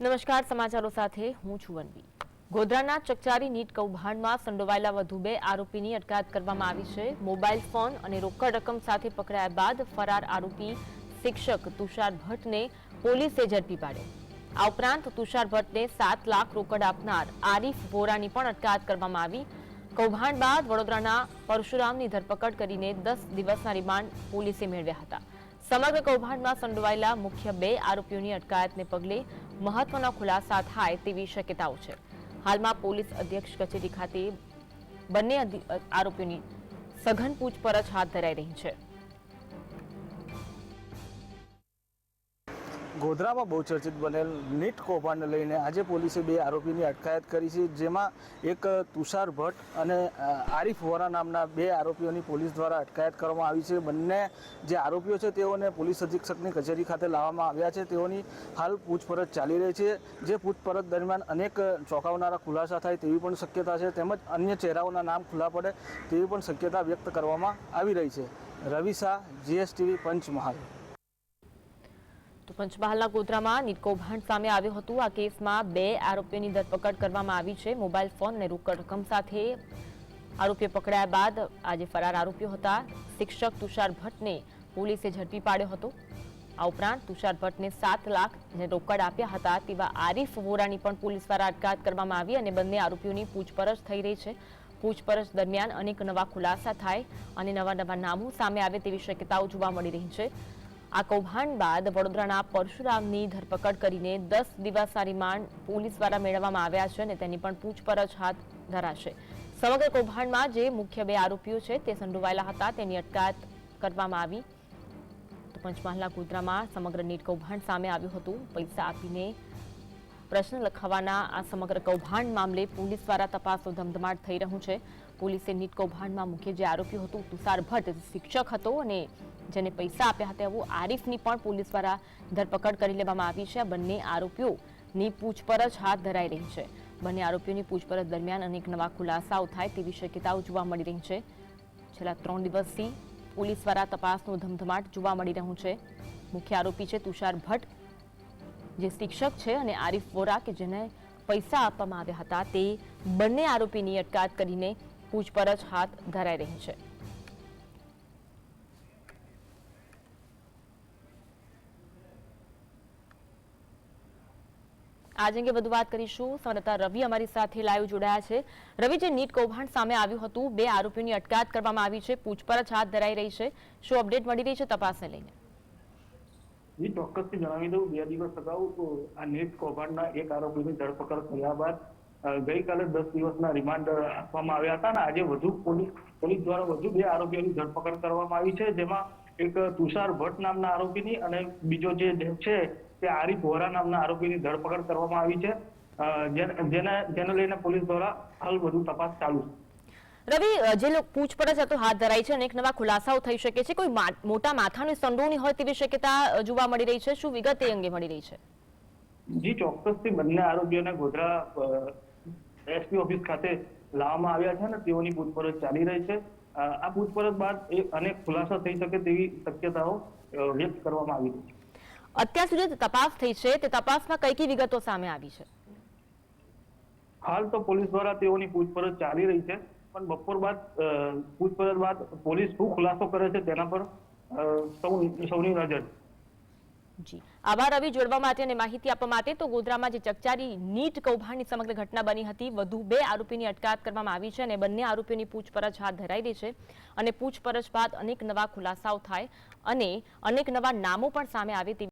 નમસ્કાર, સમાચારો સાથે હું છું વનવી। ગોધરાના ચકચારી નીટ કૌભાંડમાં સંડોવાયેલા વધુ 2 આરોપીની અટકાયત કરવામાં આવી છે। મોબાઈલ ફોન અને રોકડ રકમ સાથે પકડાયા બાદ ફરાર આરોપી શિક્ષક તુષાર ભટ્ટને પોલીસે ઝડપી પાડ્યો। આ ઉપરાંત તુષાર ભટ્ટને 7 લાખ રોકડ આપનાર આરીફ વોરાની પણ અટકાયત કરવામાં આવી। કૌભાંડ બાદ વડોદરાના પરશુરામની ધરપકડ કરીને 10 દિવસના રિમાન્ડ પોલીસે મેળવ્યા હતા। સમગ્ર કૌભાંડમાં સંડોવાયેલા મુખ્ય 2 આરોપીઓની અટકાયતને પગલે મહત્વના ખુલાસા થાય તેવી શક્યતાઓ છે। હાલમાં પોલીસ અધ્યક્ષ કચેરી ખાતે બંને આરોપીઓની સઘન પૂછપરછ હાથ ધરાઈ રહી છે। ગોધરામાં બહુચર્ચિત બનેલ નીટ કૌભાંડને લઈને આજે પોલીસે 2 આરોપીની અટકાયત કરી છે, જેમાં એક તુષાર ભટ્ટ અને આરીફ વોરા નામના 2 આરોપીઓની પોલીસ દ્વારા અટકાયત કરવામાં આવી છે। બંને જે આરોપીઓ છે તેઓને પોલીસ અધિક્ષકની કચેરી ખાતે લાવવામાં આવ્યા છે। તેઓની હાલ પૂછપરછ ચાલી રહી છે, જે પૂછપરછ દરમિયાન અનેક ચોંકાવનારા ખુલાસા થાય તેવી પણ શક્યતા છે, તેમજ અન્ય ચહેરાઓના નામ ખુલ્લા પડે તેવી પણ શક્યતા વ્યક્ત કરવામાં આવી રહી છે। રવિ શાહ, GSTV, પંચમહાલ। તો પંચમહાલના ગોધરામાં નીટ કૌભાંડ સામે આવ્યું હતું। આ કેસમાં 2 આરોપીઓની ધરપકડ કરવામાં આવી છે। મોબાઈલ ફોન અને રોકડ રકમ સાથે આરોપીઓ પકડાયા બાદ આજે ફરાર આરોપીઓ હતા શિક્ષક તુષાર ભટ્ટને પોલીસે ઝડપી પાડ્યો હતો। આ ઉપરાંત તુષાર ભટ્ટને 7 લાખ જે રોકડ આપ્યા હતા તેવા આરીફ વોરાની પણ પોલીસ દ્વારા અટકાયત કરવામાં આવી અને બંને આરોપીઓની પૂછપરછ થઈ રહી છે। પૂછપરછ દરમિયાન અનેક નવા ખુલાસા થાય અને નવા નામો સામે આવે તેવી શક્યતાઓ જોવા મળી રહી છે। આ કૌભાંડ બાદ વડોદરાના પરશુરામની ધરપકડ કરીને 10 દિવસના રિમાન્ડ પોલીસ દ્વારા મેળવવામાં આવ્યા છે અને તેની પણ પૂછપરછ હાથ ધરાશે। સમગ્ર કૌભાંડમાં જે મુખ્ય 2 આરોપીઓ છે તે સંડોવાયેલા હતા તેની અટકાયત કરવામાં આવી। તો પંચમહાલના ગોધરામાં સમગ્ર નીટ કૌભાંડ સામે આવ્યું હતું। પૈસા આપીને પ્રશ્ન લખાવવાના આ સમગ્ર કૌભાંડ મામલે પોલીસ દ્વારા તપાસનો ધમધમાટ થઈ રહ્યું છે। પોલીસે નીટ કૌભાંડમાં મુખ્ય જે આરોપી હતું તુષાર ભટ્ટ શિક્ષક હતો અને જેને પૈસા આપ્યા હતા એવું આરીફની પણ પોલીસ દ્વારા ધરપકડ કરી લેવામાં આવી છે। આ બંને આરોપીઓની પૂછપરછ હાથ ધરાઈ રહી છે। બંને આરોપીઓની પૂછપરછ દરમિયાન અનેક નવા ખુલાસાઓ થાય તેવી શક્યતાઓ જોવા મળી રહી છે। છેલ્લા 3 દિવસથી પોલીસ દ્વારા તપાસનો ધમધમાટ જોવા મળી રહ્યું છે। મુખ્ય આરોપી છે તુષાર ભટ્ટ, જે શિક્ષક છે, અને આરીફ વોરા કે જેને પૈસા આપવામાં આવ્યા હતા, તે બંને આરોપીની અટકાયત કરીને પૂછપરછ હાથ ધરાઈ રહી છે। આજ અંગે વધુ વાત કરીશું। સંવાદદાતા રવિ અમારી સાથે લાઈવ જોડાયા છે। રવિ, જે નીટ કૌભાંડ સામે આવ્યું હતું, 2 આરોપીઓની અટકાયત કરવામાં આવી છે, પૂછપરછ હાથ ધરાઈ રહી છે, શું અપડેટ મળી રહી છે તપાસને લઈને? જી, ચોક્કસથી જણાવી દઉં, 2 દિવસ અગાઉ આ નીટ કૌભાંડના 1 આરોપીની ધરપકડ કર્યા બાદ ગઈકાલે 10 દિવસના રિમાન્ડ આપવામાં આવ્યા હતા અને આજે વધુ પોલીસ દ્વારા વધુ 2 આરોપીઓની ધરપકડ કરવામાં આવી છે, જેમાં એક તુષાર ભટ્ટ નામના આરોપીની અને બીજો જે છે તે આરીફ વોરા નામના આરોપીની ધરપકડ કરવામાં આવી છે, જેને લઈને પોલીસ દ્વારા હાલ વધુ તપાસ ચાલુ છે। રવિ, જે પૂછપરછ હાથ ધરાઈ છે, અનેક નવા ખુલાસાઓ થઈ શકે છે, કોઈ મોટા માથાની સંડોવણી હોય તેવી શક્યતા જોવા મળી રહી છે, શું વિગત એ અંગે મળી રહી છે? જી, ચોક્કસથી બંને આરોપીઓને ગોધરા એસપી ઓફિસ ખાતે લાવવામાં આવ્યા છે અને તેઓની પૂછપરછ ચાલી રહી છે। આ પૂછપરછ બાદ અનેક ખુલાસા થઈ શકે તેવી શક્યતાઓ વ્યક્ત કરવામાં આવી રહી છે। અત્યાર સુધી તપાસ થઈ છે, તે તપાસમાં કઈ વિગતો સામે આવી છે? હાલ તો પોલીસ દ્વારા તેઓની પૂછપરછ ચાલી રહી છે, પણ બપોર બાદ પૂછપરછ બાદ પોલીસ શું ખુલાસો કરે છે તેના પર સૌની નજર। જી, આભાર રવિ જોડવા માટે અને માહિતી આપવા માટે। તો ગોધરામાં જે ચકચારી નીટ કૌભાંડની સમગ્ર ઘટના બની હતી, વધુ 2 આરોપીની અટકાયત કરવામાં આવી છે અને બંને આરોપીઓની પૂછપરછ હાથ ધરાઈ રહી છે અને પૂછપરછ બાદ અનેક નવા ખુલાસાઓ થાય અને અનેક નવા નામો પણ સામે આવે તેવી